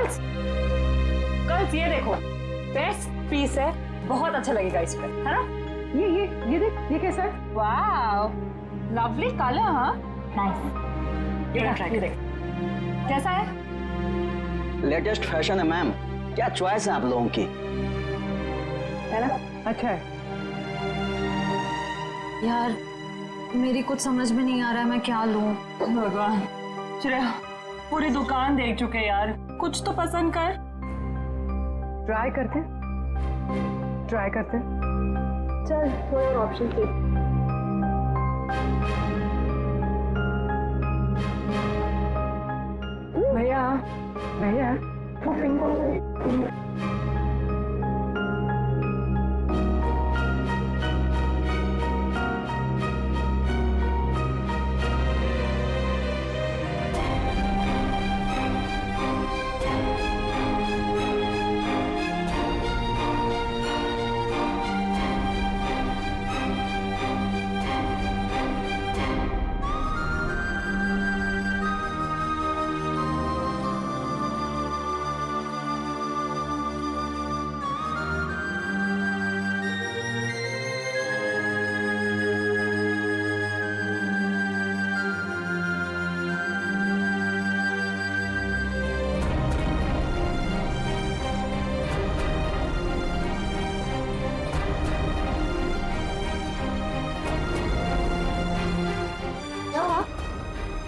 Girls, girls ये देखो, best piece है, बहुत अच्छा लगेगा इस पे, है ना? ये देख, ये कैसा है? वाओ, लवली कलर, हाँ, नाइस। ये ट्राई कर, कैसा है? लेटेस्ट फैशन है मैम, क्या चॉइस है आप लोगों की, है ना? अच्छा है यार, मेरी कुछ समझ में नहीं आ रहा है, मैं क्या लूं? भगवान, श्रेया पूरी दुकान देख चुके यार, कुछ तो पसंद कर। ट्राई करते, चल थोड़ा और ऑप्शन देख। भैया वो पिंक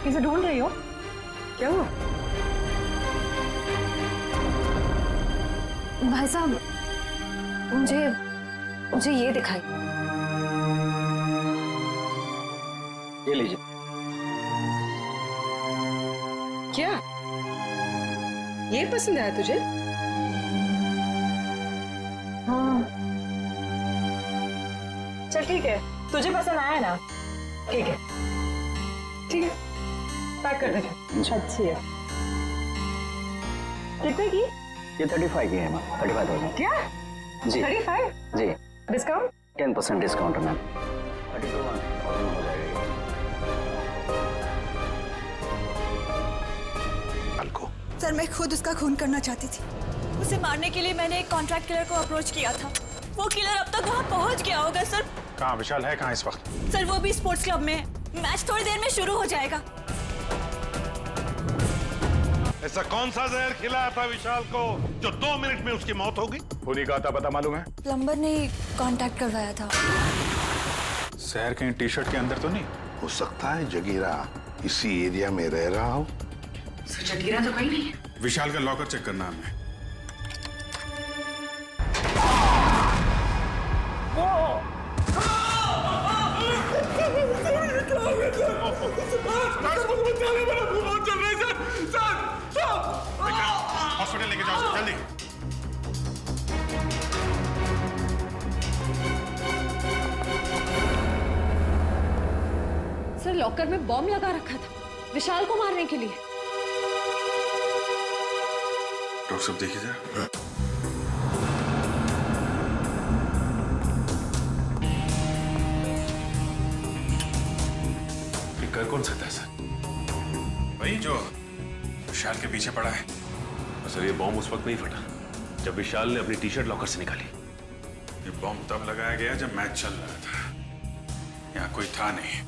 किसे ढूंढ रही हो? क्या हुआ? भाई साहब, मुझे ये दिखाई। ये लीजिए। क्या ये पसंद आया तुझे? हाँ, चल ठीक है, तुझे पसंद आया ना? ठीक है, पैक कर दे। अच्छी है। कितने की? ये 35 की है मैम, 35,000। क्या? जी 35? जी, डिस्काउंट? 10% डिस्काउंट है मैम, 32,000 हो जाएगा। सर, मैं खुद उसका खून करना चाहती थी। उसे मारने के लिए मैंने एक कॉन्ट्रैक्ट किलर को अप्रोच किया था। वो किलर अब तक वहाँ पहुँच गया होगा सर। कहाँ विशाल है, कहाँ इस वक्त? सर वो भी स्पोर्ट्स क्लब में है। मैच थोड़ी देर में शुरू हो जाएगा। ऐसा कौन सा जहर खिलाया था विशाल को जो 2 मिनट में उसकी मौत हो गई? उन्हीं का था, पता मालूम है? प्लम्बर ने कांटेक्ट करवाया था। शहर कहीं टी शर्ट के अंदर तो नहीं? हो सकता है जगीरा इसी एरिया में रह रहा हो। जगीरा तो कहीं नहीं है। विशाल का लॉकर चेक करना हमें। हॉस्पिटल लेके जाओ जल्दी। सर, लॉकर में बॉम्ब लगा रखा था विशाल को मारने के लिए। डॉक्टर साहब देखिए जरा। कर कौन सकता है सर? वही जो विशाल के पीछे पड़ा है। सर, ये बॉम्ब उस वक्त नहीं फटा जब विशाल ने अपनी टी शर्ट लॉकर से निकाली। ये बॉम्ब तब लगाया गया जब मैच चल रहा था, यहाँ कोई था नहीं।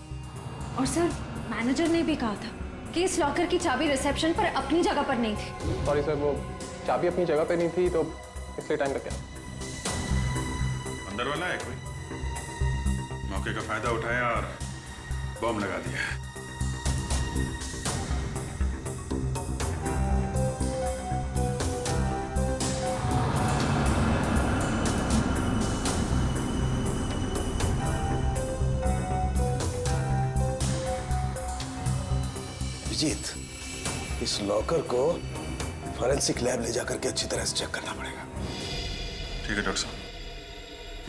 और सर, मैनेजर ने भी कहा था कि इस लॉकर की चाबी रिसेप्शन पर अपनी जगह पर नहीं थी। सॉरी सर, वो चाबी अपनी जगह पे नहीं थी तो इसलिए टाइम लग गया। अंदर वाला है कोई? मौके का फायदा उठाया और बॉम्ब लगा दिया। अभिजीत, इस लॉकर को फॉरेंसिक लैब ले जाकर के अच्छी तरह से चेक करना पड़ेगा। ठीक है डॉक्टर साहब,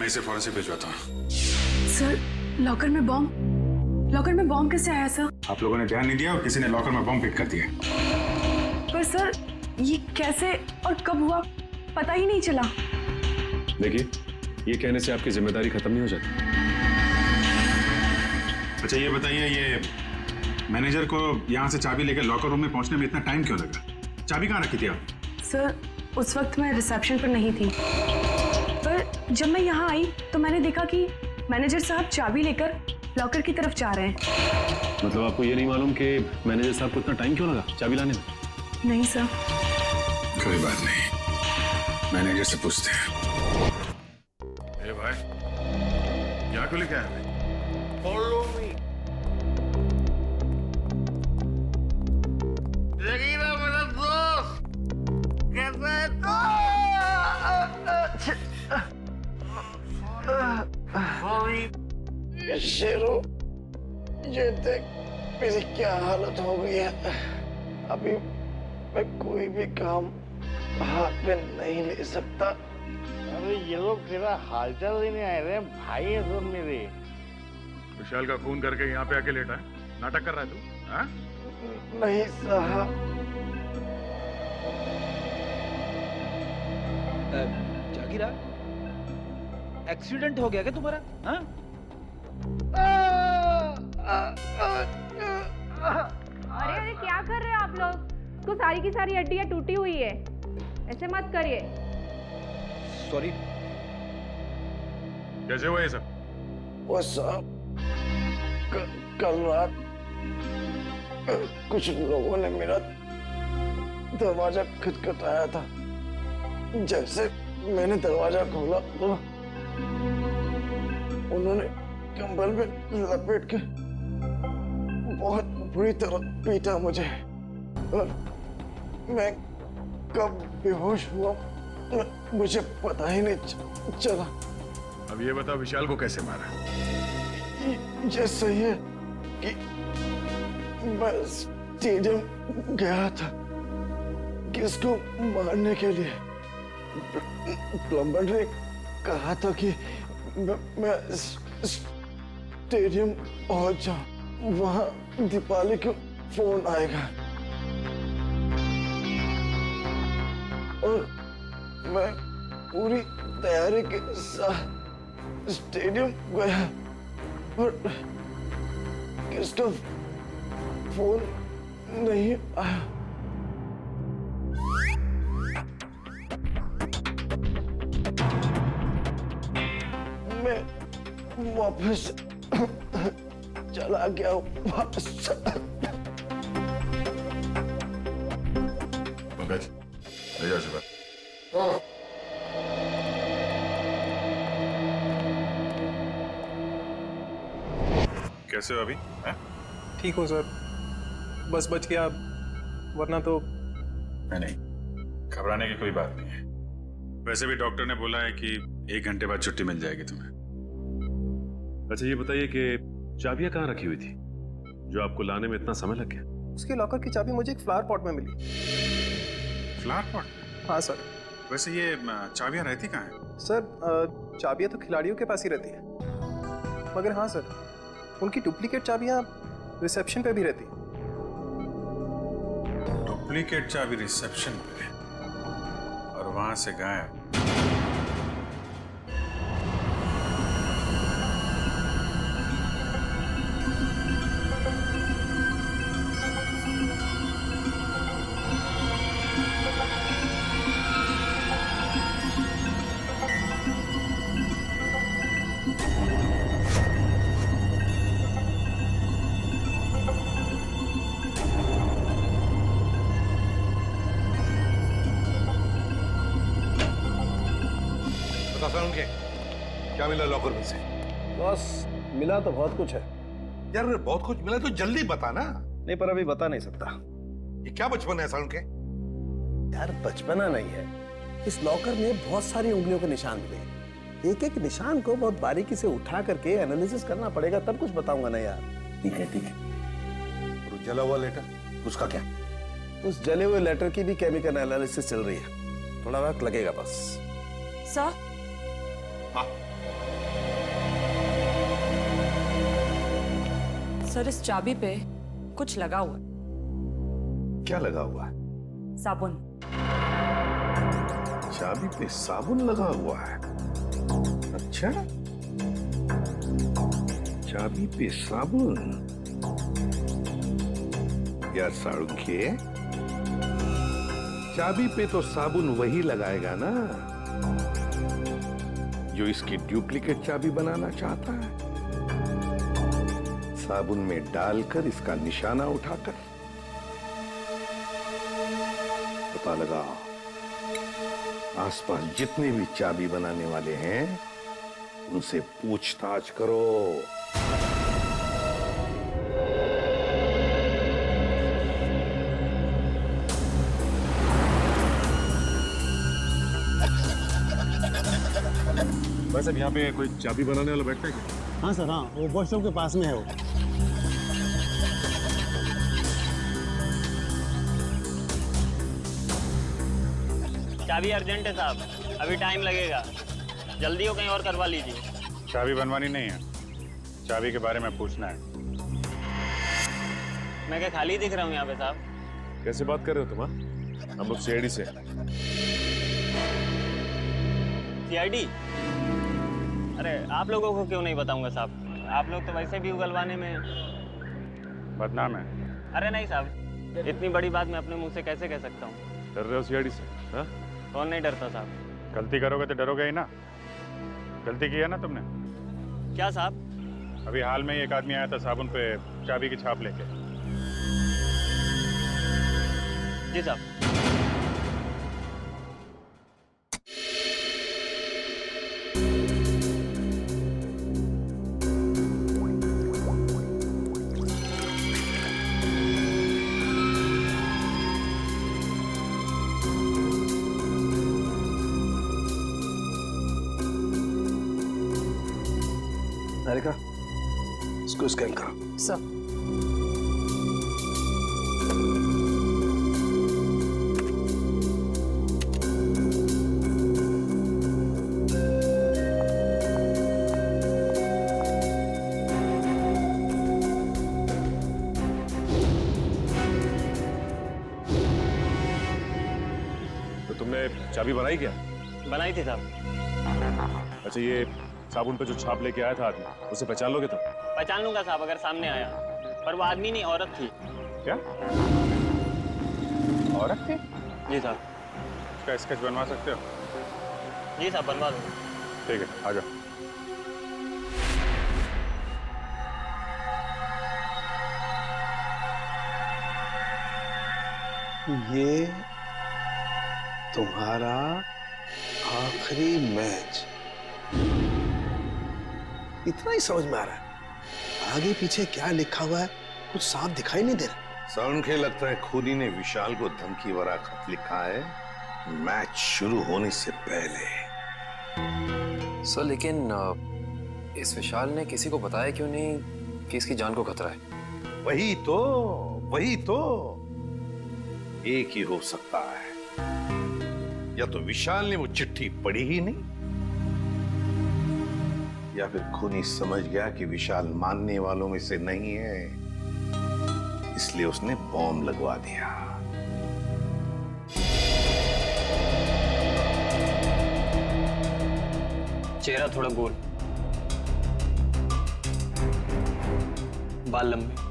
मैं इसे फॉरेंसिक भिजवाता हूँ। सर, लॉकर में बॉम्ब कैसे आया सर? आप लोगों ने ध्यान नहीं दिया और किसी ने लॉकर में बॉम्ब फिट कर दिया। पर सर, ये कैसे और कब हुआ पता ही नहीं चला। देखिए, ये कहने से आपकी जिम्मेदारी खत्म नहीं हो जाती। अच्छा ये बताइए, ये मैनेजर को यहाँ से चाबी लेकर लॉकर रूम में पहुंचने में इतना टाइम क्यों लगा? चाबी कहाँ रखी थी आप? सर उस वक्त मैं रिसेप्शन पर नहीं थी, पर जब मैं यहाँ आई तो मैंने देखा कि मैनेजर साहब चाबी लेकर लॉकर की तरफ जा रहे हैं। मतलब आपको ये नहीं मालूम कि मैनेजर साहब को इतना टाइम क्यों लगा चाबी लाने में? नहीं सर। कोई बात नहीं, मैनेजर से पूछते हैं। ए भाई, यहाँ क्यों लेके आए? Follow me. जगीरा मेरा दोस्त कैसा है तो? शेरू, ये देख मेरी क्या हालत हो गई है। अभी मैं कोई भी काम हाथ में नहीं ले सकता। अरे ये लोग तेरा हालचाल लेने आए रहे भाई है सब मेरे। विशाल का खून करके यहाँ पे आके लेटा है, नाटक कर रहा है तू? हाँ? नहीं साहब। जागीरा, एक्सीडेंट हो गया क्या तुम्हारा? हाँ? अरे अरे क्या कर रहे हो आप लोग? तो सारी की सारी हड्डियां टूटी हुई है, ऐसे मत करिए। सॉरी। कैसे हुआ ये सब? वो साहब कल रात कुछ लोगों ने मेरा दरवाजा खटखटाया था। जैसे मैंने दरवाजा खोला तो उन्होंने कंबल में लपेट के बहुत बुरी तरह पीटा मुझे और मैं कब बेहोश हुआ मुझे पता ही नहीं चला। अब ये बता विशाल को कैसे मारा? ये सही है कि मैं स्टेडियम गया था किसको मारने के लिए। प्लम्बर ने कहा था कि मैं स्टेडियम पहुंच जाऊं, वहां दीपाली को फोन आएगा और मैं पूरी तैयारी के साथ स्टेडियम गया और किसका फोन नहीं आया। मैं वापस चला गया वापस। पंकज, ले जाओ सुबह। कैसे हो अभी? ठीक हूँ सर, बस बच गया, वरना तो। नहीं, घबराने की कोई बात नहीं है। वैसे भी डॉक्टर ने बोला है कि 1 घंटे बाद छुट्टी मिल जाएगी तुम्हें। अच्छा ये बताइए कि चाबियां कहाँ रखी हुई थी जो आपको लाने में इतना समय लग गया? उसके लॉकर की चाबी मुझे एक फ्लावर पॉट में मिली। Flower pot? हाँ सर। वैसे ये चाबियां रहती कहाँ है? सर चाबियां तो खिलाड़ियों के पास ही रहती है, मगर हाँ सर, उनकी डुप्लीकेट चाबियां रिसेप्शन पे भी रहती है। डुप्लीकेट चाबी रिसेप्शन पे और वहां से गायब। क्या मिला लॉकर में से? बॉस मिला तो बहुत कुछ है यार। बहुत कुछ मिला तो जल्दी बता ना। नहीं, पर अभी बता नहीं सकता। ये क्या बचपन है सारुण के? यार बचपना नहीं है, इस लॉकर में बहुत सारी उंगलियों के निशान मिले। एक एक निशान को बहुत बारीकी से उठा करके एनालिसिस करना पड़ेगा, तब कुछ बताऊंगा ना यार। ठीक है ठीक है। और जला हुआ लेटर उसका क्या? उस जले हुए लेटर की भी केमिकल एनालिसिस चल रही है, थोड़ा वक्त लगेगा बस। सर सर, इस चाबी पे कुछ लगा हुआ है। क्या लगा हुआ है? साबुन। चाबी पे साबुन लगा हुआ है? अच्छा, चाबी पे साबुन। यार सारुण के चाबी पे तो साबुन वही लगाएगा ना जो इसकी डुप्लीकेट चाबी बनाना चाहता है। साबुन में डालकर इसका निशाना उठाकर पता लगाओ। आसपास जितने भी चाबी बनाने वाले हैं उनसे पूछताछ करो। वैसे यहाँ पे कोई चाबी बनाने वाला बैठता है क्या? हाँ सर, हाँ, वो वॉशरूम के पास में है वो। चाबी अर्जेंट है साहब, अभी टाइम लगेगा, जल्दी हो कहीं और करवा लीजिए। चाबी बनवानी नहीं है, चाबी के बारे में पूछना है। मैं क्या खाली दिख रहा हूँ यहाँ पे साहब? कैसे बात कर रहे हो तुम? हम लोग सीआईडी से। सीआईडी? अरे आप लोगों को क्यों नहीं बताऊंगा साहब, आप लोग तो वैसे भी उगलवाने में बदनाम है। अरे नहीं साहब, इतनी बड़ी बात मैं अपने मुंह से कैसे कह सकता हूँ? डर रहे हो सीआईडी से? हाँ? कौन नहीं डरता साहब? गलती करोगे तो डरोगे ही ना। गलती की है ना तुमने? क्या साहब? अभी हाल में ही एक आदमी आया था साबुन पे चाबी की छाप लेके। जी साहब। निहारिका, इसको स्कैन करो। सर। तो तुमने चाबी बनाई क्या? बनाई थी साहब। अच्छा, ये साबुन पे जो छाप लेके आया था आदमी, उसे पहचान लोगे तुम? पहचान लूंगा साहब अगर सामने आया, पर वो आदमी नहीं औरत थी। क्या? औरत थी? जी साहब। इसका स्केच बनवा सकते हो? जी साहब, बनवा दूंगा। ठीक है, आ जाओ। ये तुम्हारा आखिरी मैच, इतना ही समझ में आ रहा है। आगे पीछे क्या लिखा हुआ है कुछ साफ दिखाई नहीं दे रहा। साउंड के लगता है खूनी ने विशाल को धमकी भरा खत लिखा है मैच शुरू होने से पहले। सर लेकिन इस विशाल ने किसी को बताया क्यों नहीं कि इसकी जान को खतरा है? वही तो एक ही हो सकता है, या तो विशाल ने वो चिट्ठी पढ़ी ही नहीं, या फिर खूनी समझ गया कि विशाल मानने वालों में से नहीं है, इसलिए उसने बॉम्ब लगवा दिया। चेहरा थोड़ा गोल, बाल लंबे,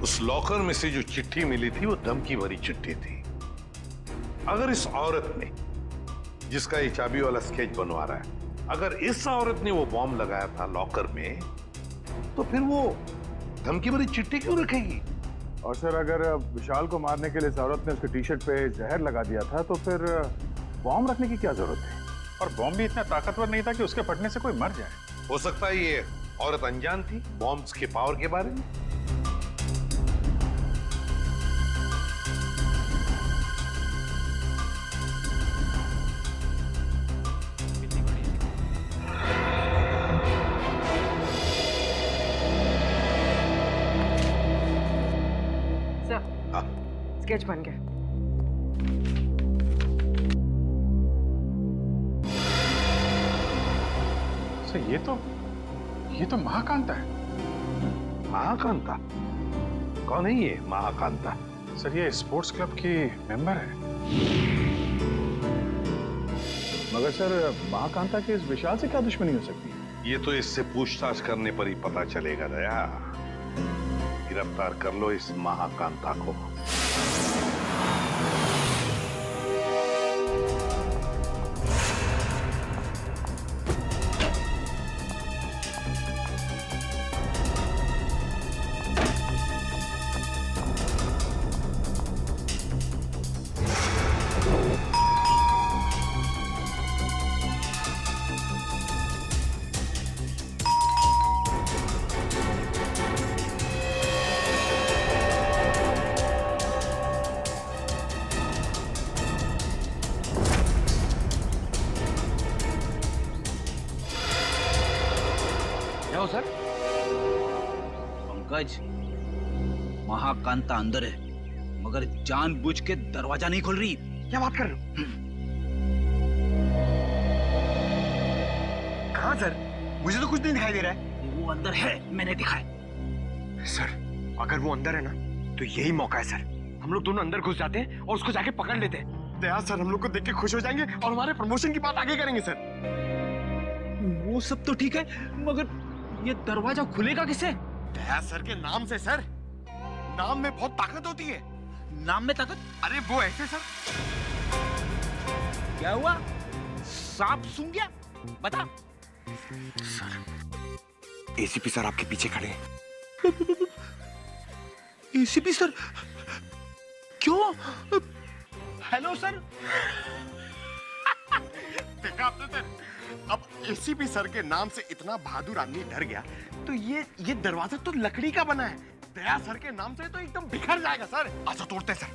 उस लॉकर में से जो चिट्ठी मिली थी वो धमकी भरी चिट्ठी थी। अगर इस औरत ने, जिसका ये चाबी वाला स्केच बनवा रहा है, अगर इस औरत ने वो बॉम्ब लगाया था लॉकर में, तो फिर वो धमकी भरी चिट्ठी क्यों रखेगी? और सर, अगर विशाल को मारने के लिए इस औरत ने उसके टी शर्ट पे जहर लगा दिया था, तो फिर बॉम्ब रखने की क्या जरूरत है? और बॉम्ब भी इतना ताकतवर नहीं था कि उसके फटने से कोई मर जाए। हो सकता है ये औरत अनजान थी बॉम्ब्स के पावर के बारे में। स्केच बन गया। सर, ये तो महाकांता है। महाकांता? कौन है ये महाकांता? सर, ये स्पोर्ट्स क्लब की मेंबर है। मगर सर महाकांता के इस विशाल से क्या दुश्मनी हो सकती है? ये तो इससे पूछताछ करने पर ही पता चलेगा दया। गिरफ्तार कर लो इस महाकांता को। जाओ सर। पंकज, महाकांता अंदर है मगर जानबूझ के दरवाजा नहीं खोल रही। क्या बात कर रहे हो? कहाँ सर? मुझे तो कुछ नहीं दिखाई दे रहा है। वो अंदर है, मैंने देखा है। सर अगर वो अंदर है ना तो यही मौका है सर। हम लोग दोनों अंदर घुस जाते हैं और उसको जाके पकड़ लेते हैं। दया सर हम लोग को देख के खुश हो जाएंगे और हमारे प्रमोशन की बात आगे करेंगे सर। वो सब तो ठीक है मगर ये दरवाजा खुलेगा किससे? दया सर के नाम से सर। नाम में बहुत ताकत होती है। नाम में ताकत? अरे वो ऐसे सर। क्या हुआ? सांप सूंघ गया? बता। सर एसीपी सर आपके पीछे खड़े हैं। ACP sir? क्यों? Hello sir. देखा आपने सर, अब एसीपी सर के नाम से इतना बहादुर आदमी डर गया तो ये दरवाजा तो लकड़ी का बना है। दया सर के नाम से तो एकदम बिखर जाएगा सर। अच्छा तोड़ते सर।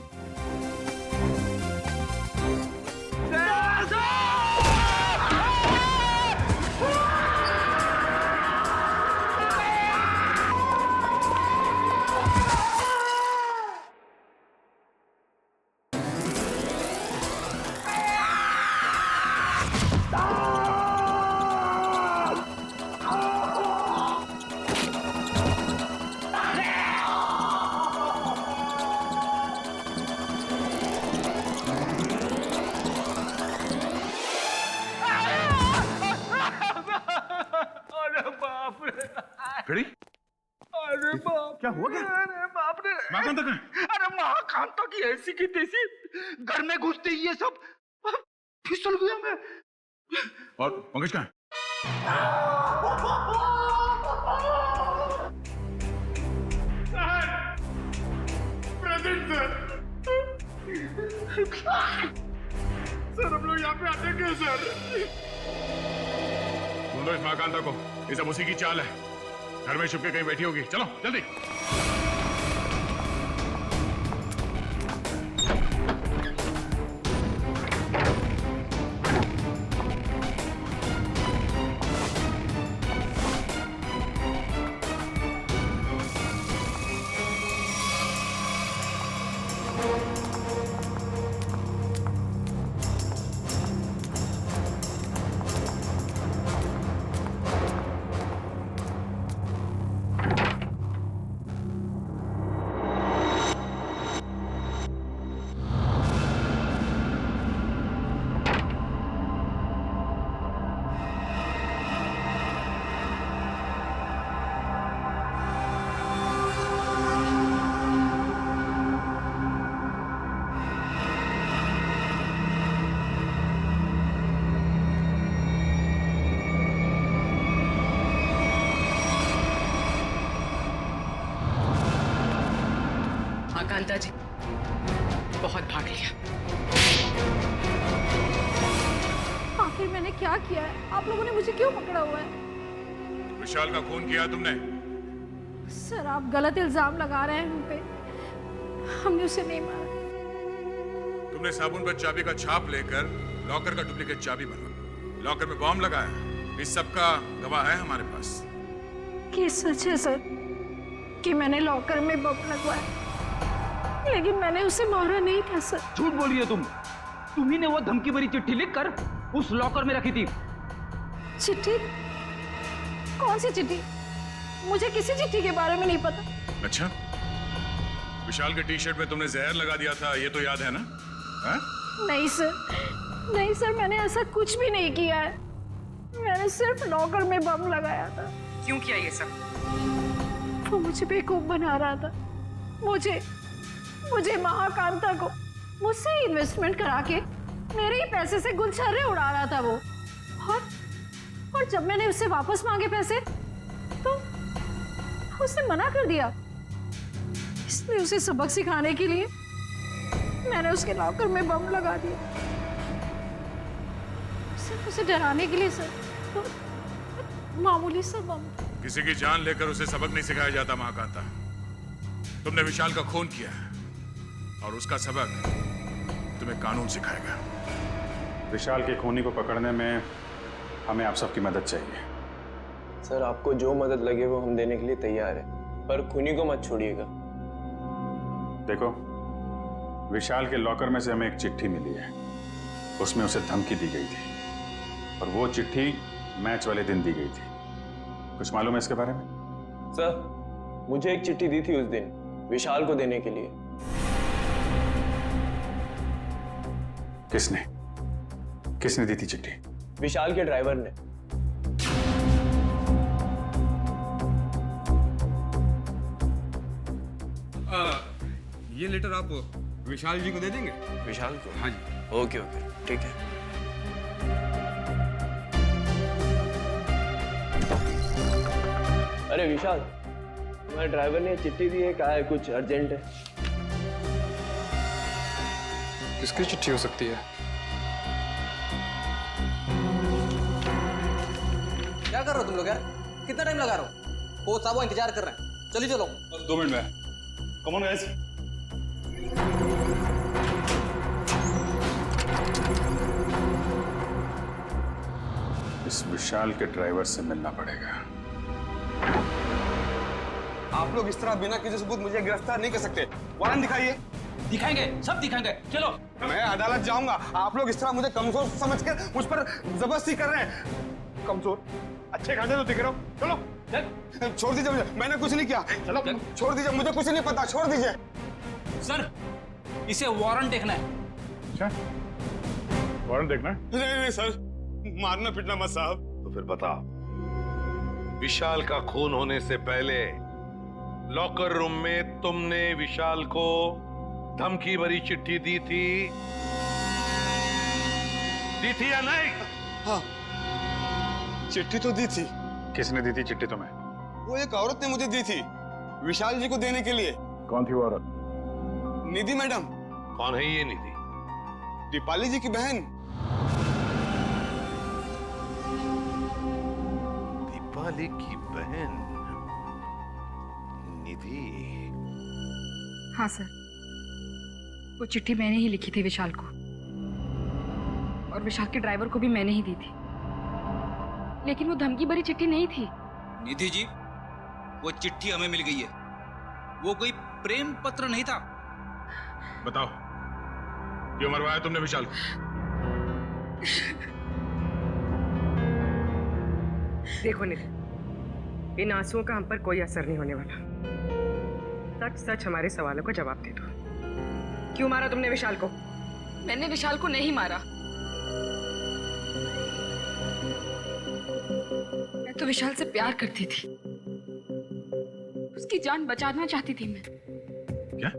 फिर अरे बाप, क्या हुआ? क्या अरे बाप रे। महाकांता कहाँ है? अरे महाकांता की ऐसी की तैसी घर में घुसते ही ये सब फिसल गया मैं। और पंकज कहाँ है? प्रेजेंट सर हम लोग यहाँ पे आते क्यों सर? ढूंढो इस महाकांता को। ये सब उसी की चाल है। घर में छुप के कहीं बैठी होगी। चलो जल्दी। कांता जी बहुत भाग लिया। आखिर मैंने क्या किया है? आप लोगों ने मुझे क्यों पकड़ा हुआ है? विशाल का खून किया तुमने। सर आप गलत इल्जाम लगा रहे हैं हम पे। हमने उसे नहीं मारा। तुमने साबुन पर चाबी का छाप लेकर लॉकर का डुप्लीकेट चाबी बना, लॉकर में बॉम्ब लगाया। इस सब का गवाह है हमारे पास। ये सच है सर कि मैंने लॉकर में बम लगवाया, लेकिन मैंने उसे मारा नहीं था सर। झूठ बोली है तुम। तुम्ही ने वो धमकी भरी चिट्ठी लिखकर उस लॉकर में रखी थी। चिट्ठी? कौन सी चिट्ठी? मुझे किसी चिट्ठी के बारे में नहीं पता। अच्छा, विशाल के टी शर्ट में तुमने जहर लगा दिया था, ये तो याद है ना? हा? नहीं सर, नहीं सर, मैंने ऐसा कुछ भी नहीं किया है। मैंने सिर्फ लॉकर में बम लगाया था। क्यों किया ये सब? वो मुझे बेवकूफ बना रहा था। मुझे महाकांता को मुझसे इन्वेस्टमेंट करा के मेरे ही पैसे से गुलछर्रे उड़ा रहा था वो। और जब मैंने उससे वापस मांगे पैसे तो उसने मना कर दिया। इसलिए उसे सबक सिखाने के लिए मैंने उसके लॉकर में बम लगा दिया, सिर्फ उसे डराने के लिए सर। तो मामूली सा बम। किसी की जान लेकर उसे सबक नहीं सिखाया जाता महाकांता। तुमने विशाल का खून किया और उसका सबक तुम्हें कानून सिखाएगा। विशाल के खूनी को पकड़ने में हमें आप सबकी मदद चाहिए। सर आपको जो मदद लगे वो हम देने के लिए तैयार है, पर खूनी को मत छोड़िएगा। देखो, विशाल के लॉकर में से हमें एक चिट्ठी मिली है। उसमें उसे धमकी दी गई थी और वो चिट्ठी मैच वाले दिन दी गई थी। कुछ मालूम है इसके बारे में? सर मुझे एक चिट्ठी दी थी उस दिन विशाल को देने के लिए। किसने दी थी चिट्ठी? विशाल के ड्राइवर ने। ये लेटर आप विशाल जी को दे देंगे? विशाल को? हाँ जी। ओके ठीक है। अरे विशाल, तुम्हारे ड्राइवर ने चिट्ठी दी है, कहा है कुछ अर्जेंट है। किसकी चिट्ठी हो सकती है? क्या कर रहे हो तुम लोग यार? कितना टाइम लगा रहे हो? कोच साहब इंतजार कर रहे हैं। चलिए चलो। 2 मिनट में। Come on guys. इस विशाल के ड्राइवर से मिलना पड़ेगा। आप लोग इस तरह बिना किसी सबूत मुझे गिरफ्तार नहीं कर सकते। वारंट दिखाइए। दिखाएंगे, सब दिखाएंगे। चलो। मैं अदालत जाऊंगा। आप लोग इस तरह मुझे कमजोर समझकर मुझ पर जबरदस्ती कर रहे हैं। कमजोर? अच्छे खाते तो दिख रहे हो। चलो छोड़ दीजिए मुझे, मैंने कुछ नहीं किया। चलो छोड़ दीजिए, मुझे कुछ नहीं पता, छोड़ दीजिए। सर इसे वारंट देखना है। अच्छा, वारंट देखना है? नहीं सर, मारना पीटना मत साहब। तो फिर बता, विशाल का खून होने से पहले लॉकर रूम में तुमने विशाल को धमकी भरी चिट्ठी दी थी या नहीं? हाँ, चिट्ठी तो दी थी। किसने दी थी चिट्ठी तुम्हें? वो एक औरत ने मुझे दी थी विशाल जी को देने के लिए। कौन थी वो औरत? निधि मैडम। कौन है ये निधि? दीपाली जी की बहन। दीपाली की बहन निधि? हाँ सर, वो चिट्ठी मैंने ही लिखी थी विशाल को, और विशाल के ड्राइवर को भी मैंने ही दी थी। लेकिन वो धमकी भरी चिट्ठी नहीं थी। निधि जी, वो चिट्ठी हमें मिल गई है। वो कोई प्रेम पत्र नहीं था। बताओ, क्यों मरवाया तुमने विशाल को? देखो निधि, इन आंसुओं का हम पर कोई असर नहीं होने वाला। सच सच हमारे सवालों का जवाब दे दो। क्यों मारा तुमने विशाल को? मैंने विशाल को नहीं मारा। मैं तो विशाल से प्यार करती थी, उसकी जान बचाना चाहती थी मैं। क्या?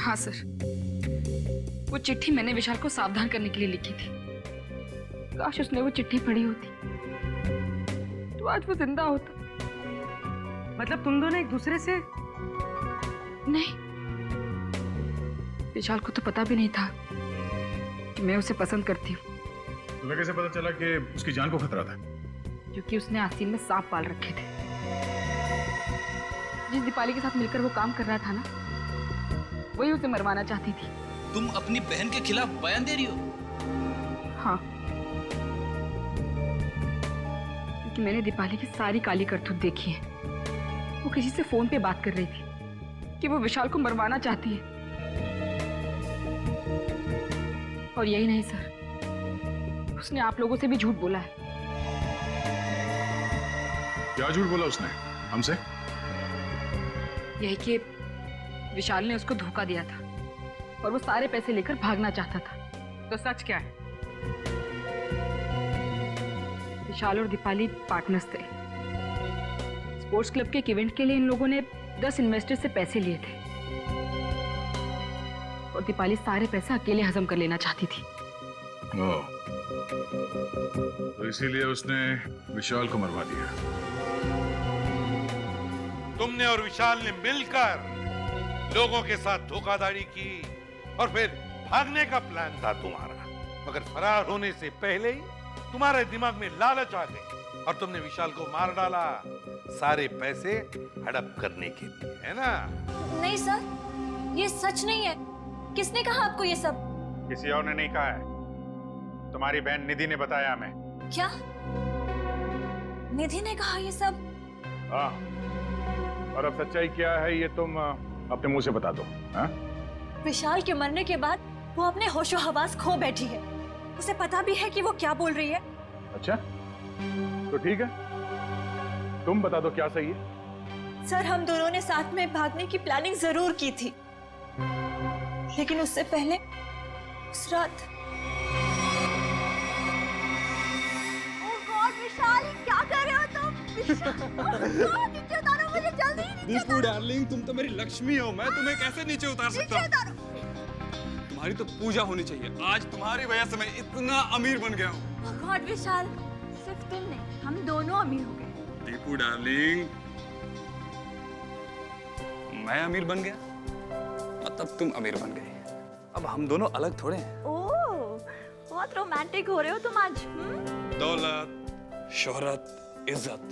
हाँ सर, वो चिट्ठी मैंने विशाल को सावधान करने के लिए लिखी थी। काश उसने वो चिट्ठी पढ़ी होती तो आज वो जिंदा होता। मतलब तुम दोनों एक दूसरे से? नहीं, विशाल को तो पता भी नहीं था कि मैं उसे पसंद करती हूँ। तुम्हें कैसे पता चला कि उसकी जान को खतरा था? क्योंकि उसने आस्तीन में सांप पाल रखे थे। जिस दीपाली के साथ मिलकर वो काम कर रहा था ना, वही उसे मरवाना चाहती थी। तुम अपनी बहन के खिलाफ बयान दे रही हो? हाँ, क्योंकि मैंने दीपाली की सारी काली करतूत देखी है। वो किसी से फोन पे बात कर रही थी कि वो विशाल को मरवाना चाहती है। और यही नहीं सर, उसने आप लोगों से भी झूठ बोला है। क्या झूठ बोला उसने हमसे? यही कि विशाल ने उसको धोखा दिया था और वो सारे पैसे लेकर भागना चाहता था। तो सच क्या है? विशाल और दीपाली पार्टनर्स थे। स्पोर्ट्स क्लब के एक इवेंट के लिए इन लोगों ने 10 इन्वेस्टर से पैसे लिए थे और दीपाली सारे पैसे अकेले हजम कर लेना चाहती थी। तो इसीलिए उसने विशाल को मरवा दिया। तुमने और विशाल ने मिलकर लोगों के साथ धोखाधड़ी की और फिर भागने का प्लान था तुम्हारा, मगर फरार होने से पहले ही तुम्हारे दिमाग में लालच आ गई और तुमने विशाल को मार डाला, सारे पैसे हड़प करने के लिए, है ना? नहीं सर, ये सच नहीं है। किसने कहा आपको ये सब? किसी और ने नहीं कहा है, तुम्हारी बहन निधि ने बताया हमें। क्या? निधि ने कहा ये सब? हाँ, और अब सच्चाई क्या है ये तुम अपने मुंह से बता दो। हाँ? विशाल के मरने के बाद वो अपने होशो हवास खो बैठी है। उसे पता भी है कि वो क्या बोल रही है। अच्छा, तो ठीक है, तुम बता दो क्या सही है। सर, हम दोनों ने साथ में भागने की प्लानिंग जरूर की थी, लेकिन उससे पहले उस रात विशाल, क्या कर रहे हो तुम? नीचे उतारो मुझे जल्दी। दीपू डार्लिंग, तुम तो मेरी लक्ष्मी हो, मैं तुम्हें कैसे नीचे उतार सकता हूँ? तुम्हारी तो पूजा होनी चाहिए। आज तुम्हारी वजह से मैं इतना अमीर बन गया हूँ। गॉड विशाल, सिर्फ तुम नहीं, हम दोनों अमीर हो गए। दीपू डार्लिंग, मैं अमीर बन गया मतलब तुम अमीर बन गई। अब हम दोनों अलग थोड़े हैं। ओह, बहुत रोमांटिक हो रहे हो तुम आज। दौलत, शोहरत, इज्जत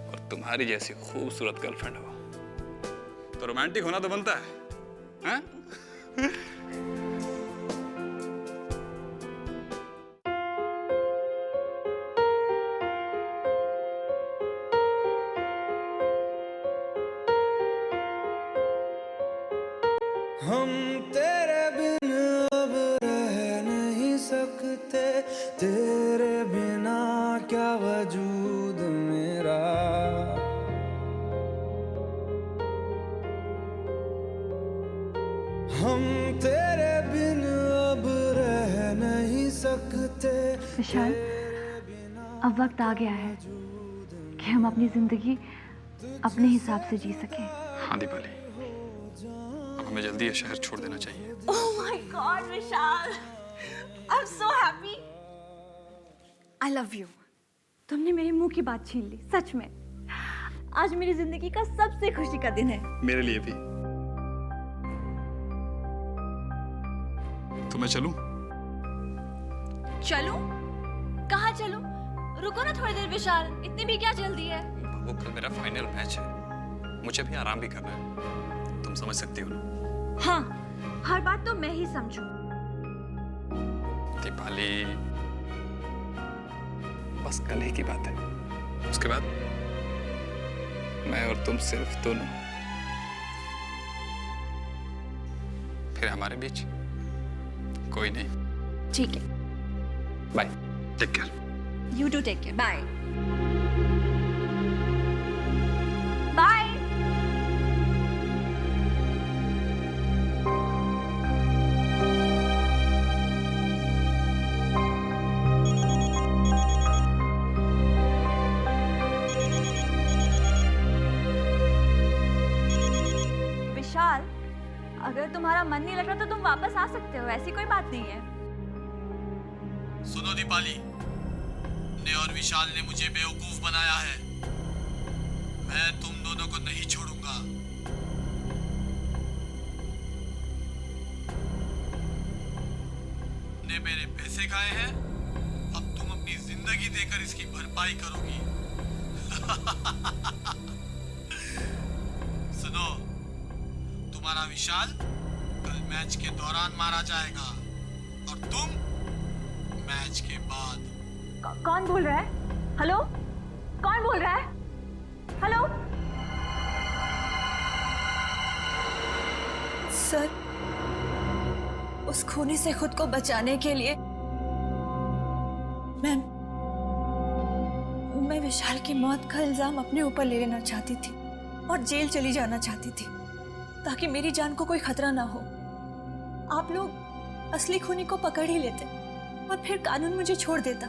और तुम्हारी जैसी खूबसूरत गर्लफ्रेंड हो तो रोमांटिक होना तो बनता है, हैं? हम तेरे बिन अब रह नहीं सकते, तेरे बिना क्या वजूद मेरा। हम तेरे बिन अब रह नहीं सकते। विशाल, अब वक्त आ गया है कि हम अपनी जिंदगी अपने हिसाब से जी सकें। हाँ दीपाली, अब हमें जल्दी ये शहर छोड़ देना चाहिए। Oh my God, Vishal, I'm so happy. I love you. तुमने मेरे मुंह की बात छीन ली, सच में। आज मेरी जिंदगी का सबसे खुशी का दिन है। मेरे लिए भी। तो मैं चलूं? चलूं? कहाँ चलूं? रुको ना थोड़ी देर विशाल, इतनी भी क्या जल्दी है? वो कल मेरा फाइनल मैच है, मुझे भी आराम भी करना है, तुम समझ सकती हो ना? हाँ, हर बात तो मैं ही समझूं। दीपाली, बस कल ही की बात है, उसके बाद मैं और तुम सिर्फ दोनों, फिर हमारे बीच कोई नहीं। ठीक है, bye, take care. You do take care, bye bye. Vishal, अगर तुम्हारा मन नहीं लग रहा तो तुम वापस आ सकते हो, ऐसी कोई बात नहीं है। सुनो दीपाली, ने और विशाल ने मुझे बेवकूफ बनाया है। मैं तुम दोनों को नहीं छोड़ूंगा। ने मेरे पैसे खाए हैं, अब तुम अपनी जिंदगी देकर इसकी भरपाई करोगी। सुनो, तुम्हारा विशाल कल मैच के दौरान मारा जाएगा और तुम मैच के बाद। कौन बोल रहा है? हेलो, कौन बोल रहा है? हेलो सर, उस खूनी से खुद को बचाने के लिए मैं विशाल की मौत का इल्जाम अपने ऊपर ले लेना चाहती थी और जेल चली जाना चाहती थी, ताकि मेरी जान को कोई खतरा ना हो। आप लोग असली खूनी को पकड़ ही लेते और फिर कानून मुझे छोड़ देता।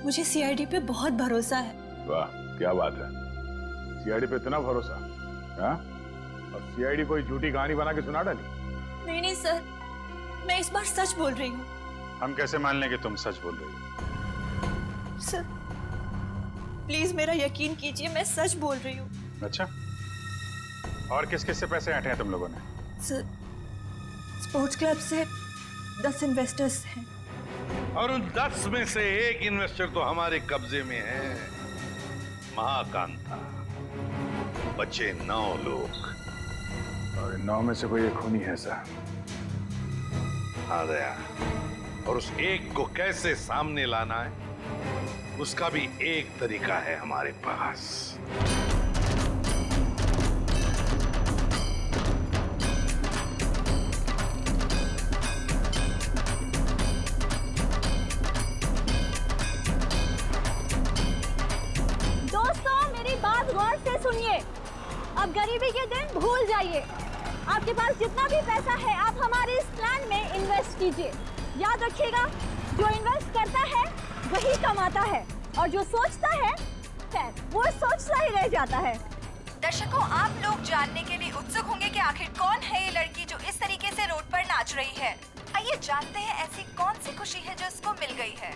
मुझे सीआईडी पे बहुत भरोसा है। वाह, क्या बात है। सीआईडी पे इतना भरोसा, हाँ? और सीआईडी कोई झूठी कहानी बना के सुना डाली? नहीं नहीं सर, मैं इस बार सच बोल रही हूँ। हम कैसे मान लें कि तुम सच बोल रही हो? सर प्लीज मेरा यकीन कीजिए, मैं सच बोल रही हूँ। अच्छा, और किस किस से पैसे ऐंठे हैं तुम लोगों ने? सर स्पोर्ट्स क्लब से 10 इन्वेस्टर्स हैं। और उन 10 में से एक इन्वेस्टर तो हमारे कब्जे में है, महाकांता। बचे 9 लोग, और 9 में से कोई एक खूनी है सर। हाँ दया, और उस एक को कैसे सामने लाना है उसका भी एक तरीका है हमारे पास। दोस्तों मेरी बात गौर से सुनिए। अब गरीबी के दिन भूल जाइए। आपके पास जितना भी पैसा है आप हमारे इस प्लान में इन्वेस्ट कीजिए। याद रखिएगा, जो इन्वेस्ट करता है वही कमाता है, और जो सोचता है खैर वो सोचता ही रह जाता है। दर्शकों, आप लोग जानने के लिए उत्सुक होंगे कि आखिर कौन है ये लड़की जो इस तरीके से रोड पर नाच रही है। आइए जानते हैं ऐसी कौन सी खुशी है जो इसको मिल गई है।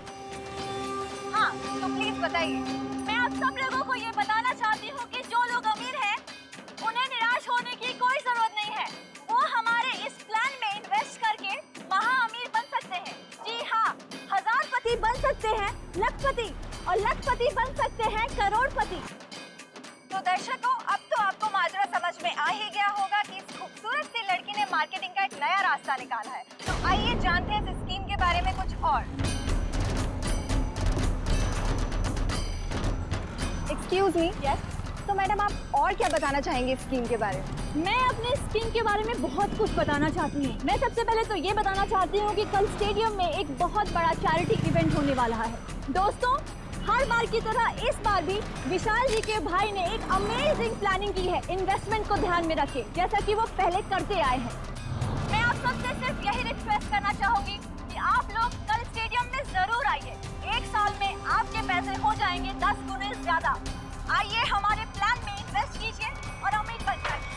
हाँ तो प्लीज बताइए। मैं आप सब लोगों को ये बताना चाहती हूँ कि जो लोग अमीर हैं उन्हें निराश होने की कोई जरूरत नहीं है। वो हमारे इस प्लान में इन्वेस्ट करके महा अमीर बन सकते हैं। जी हाँ, हजारपति बन सकते हैं लखपति, और लखपति बन सकते हैं करोड़पति। तो दर्शकों, अब तो आपको माजरा समझ में आ ही गया होगा कि इस खूबसूरत सी लड़की ने मार्केटिंग का एक नया रास्ता निकाला है। तो आइए जानते हैं इस स्कीम के बारे में कुछ और। Excuse me. यस, तो मैडम आप और क्या बताना चाहेंगे इस स्कीम के बारे में? मैं अपने स्कीम के बारे में बहुत कुछ बताना चाहती हूँ। मैं सबसे पहले तो ये बताना चाहती हूँ कि कल स्टेडियम में एक बहुत बड़ा चैरिटी इवेंट होने वाला है। दोस्तों, हर बार की तरह इस बार भी विशाल जी के भाई ने एक अमेजिंग प्लानिंग की है इन्वेस्टमेंट को ध्यान में रखे, जैसा कि वो पहले करते आए हैं। मैं आप सबसे सिर्फ यही रिक्वेस्ट करना चाहूंगी कि आप लोग कल स्टेडियम में जरूर आइए। 1 साल में आपके पैसे हो जाएंगे 10 गुने ज्यादा। आइए हमारे प्लान में इन्वेस्ट कीजिए और अमीर बन जाइए।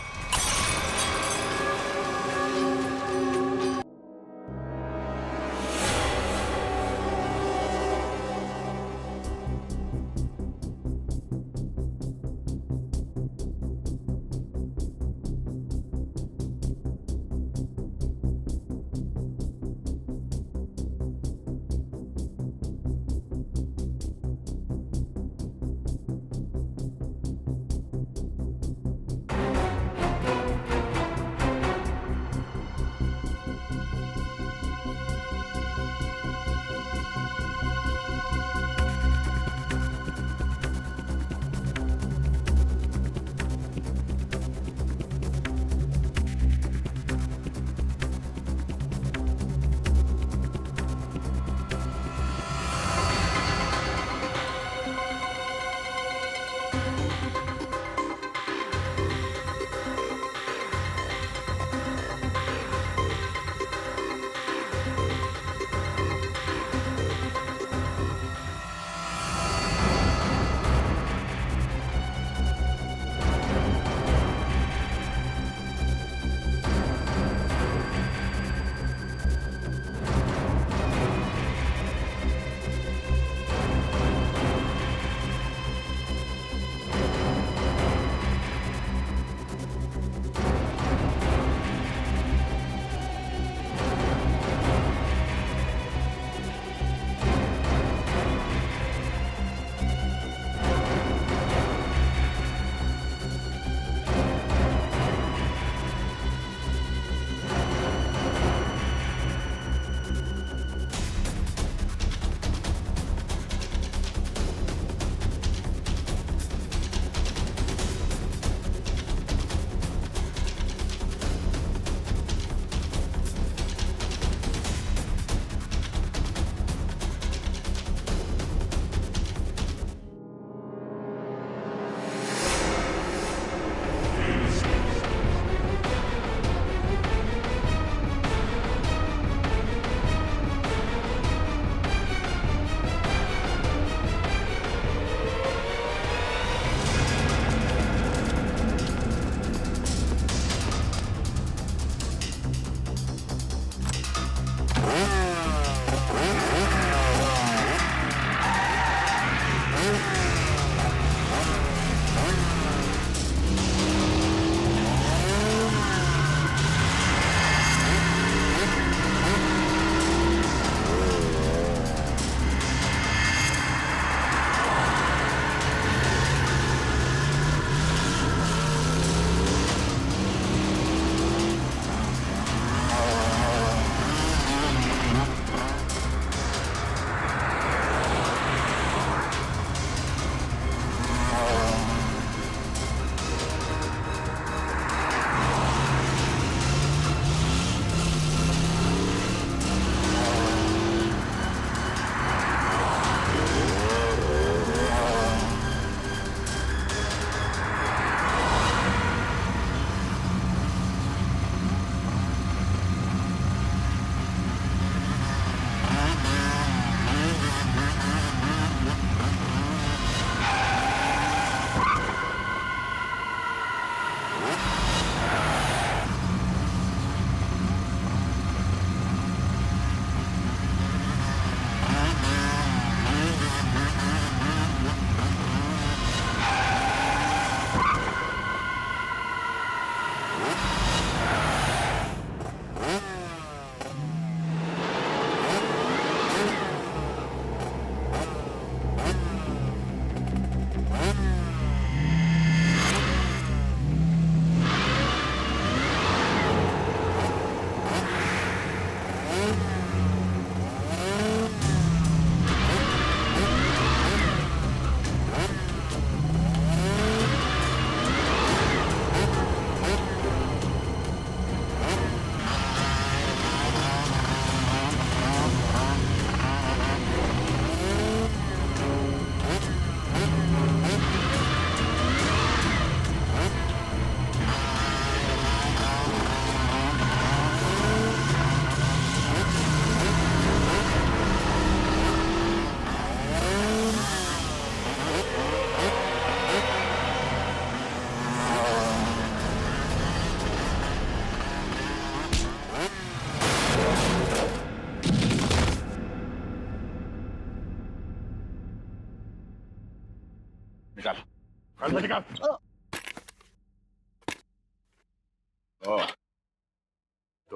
तो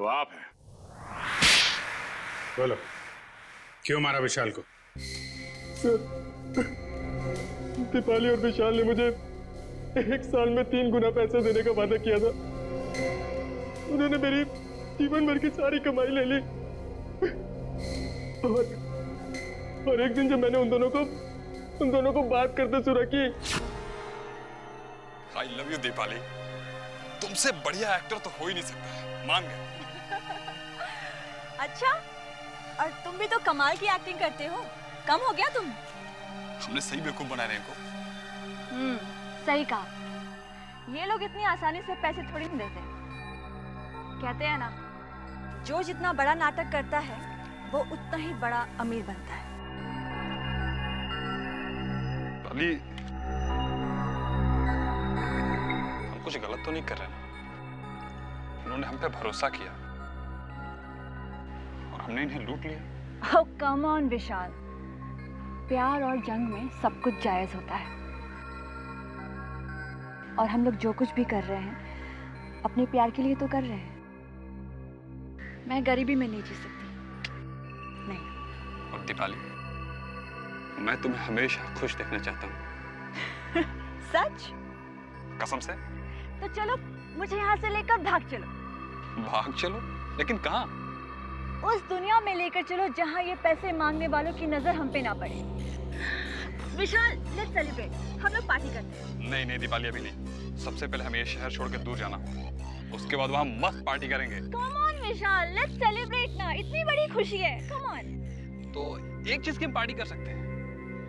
आप हैं। बोलो, क्यों मारा विशाल को? दीपाली और विशाल ने मुझे 1 साल में 3 गुना पैसे देने का वादा किया था। उन्होंने मेरी जीवन भर की सारी कमाई ले ली। और एक दिन जब मैंने उन दोनों को बात करते सुना कि आई लव यू दीपाली, तुमसे बढ़िया एक्टर तो हो ही नहीं सकता, मान गए। अच्छा, और तुम भी तो कमाल की एक्टिंग करते हो। कम हो गया तुम? हमने सही बेवकूफ बना रहे इनको। सही कहा। ये लोग इतनी आसानी से पैसे थोड़ी नहीं देते। कहते हैं ना, जो जितना बड़ा नाटक करता है वो उतना ही बड़ा अमीर बनता है। अली, हम कुछ गलत तो नहीं कर रहे ना? उन्होंने हम पे भरोसा किया और हमने इन्हें लूट लिया। ओह कम ऑन विशाल, प्यार और जंग में सब कुछ जायज होता है। और हम लोग जो कुछ भी कर रहे हैं अपने प्यार के लिए तो कर रहे हैं। मैं गरीबी में नहीं जी सकती, नहीं। और दीपाली, मैं तुम्हें हमेशा खुश देखना चाहता हूँ। सच? कसम से। तो चलो, मुझे यहाँ से लेकर भाग चलो। भाग चलो? लेकिन कहाँ? उस दुनिया में लेकर चलो जहाँ ये पैसे मांगने वालों की नजर हम पे ना पड़े। विशाल, लेट्स सेलिब्रेट। हम लोग पार्टी करते हैं। नहीं नहीं दीपाली, अभी नहीं। सबसे पहले हमें ये शहर छोड़ के दूर जाना होगा। उसके बाद वहाँ मस्त पार्टी करेंगे। Come on Vishal, let's celebrate ना। इतनी बड़ी खुशी है, कम ऑन। तो एक चीज की हम पार्टी कर सकते हैं,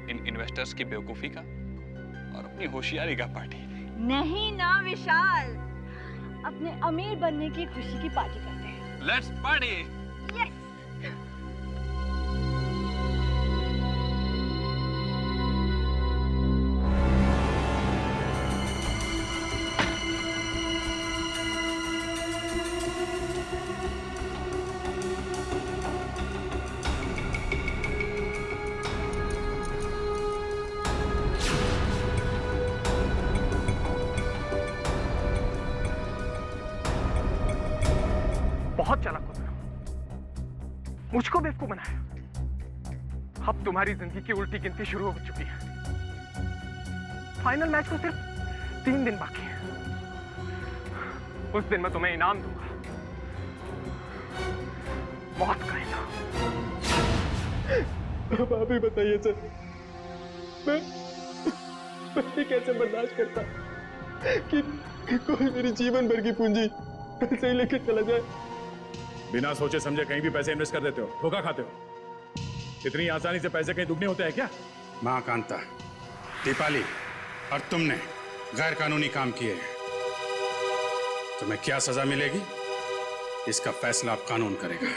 इन इन्वेस्टर्स की बेवकूफी का और अपनी होशियारी का पार्टी। नहीं ना विशाल, अपने अमीर बनने की खुशी की पार्टी करते हैं। Let's party. यस। बहुत चालाक हो तुम, मुझको बेवकूफ बनाया। अब तुम्हारी जिंदगी की उल्टी गिनती शुरू हो चुकी है। फाइनल मैच को सिर्फ 3 दिन बाकी है। उस दिन मैं तुम्हें इनाम दूंगा, मौत का इनाम। अब आप ही बताइए सर, मैं कैसे बर्दाश्त करता कि कोई मेरी जीवन भर की पूंजी ऐसे ही लेके चला जाए। बिना सोचे समझे कहीं भी पैसे इन्वेस्ट कर देते हो, धोखा खाते हो। इतनी आसानी से पैसे कहीं दुगने होते हैं क्या? मां कांता, दीपाली और तुमने गैर कानूनी काम किए हैं। तुम्हें क्या सजा मिलेगी, इसका फैसला अब कानून करेगा।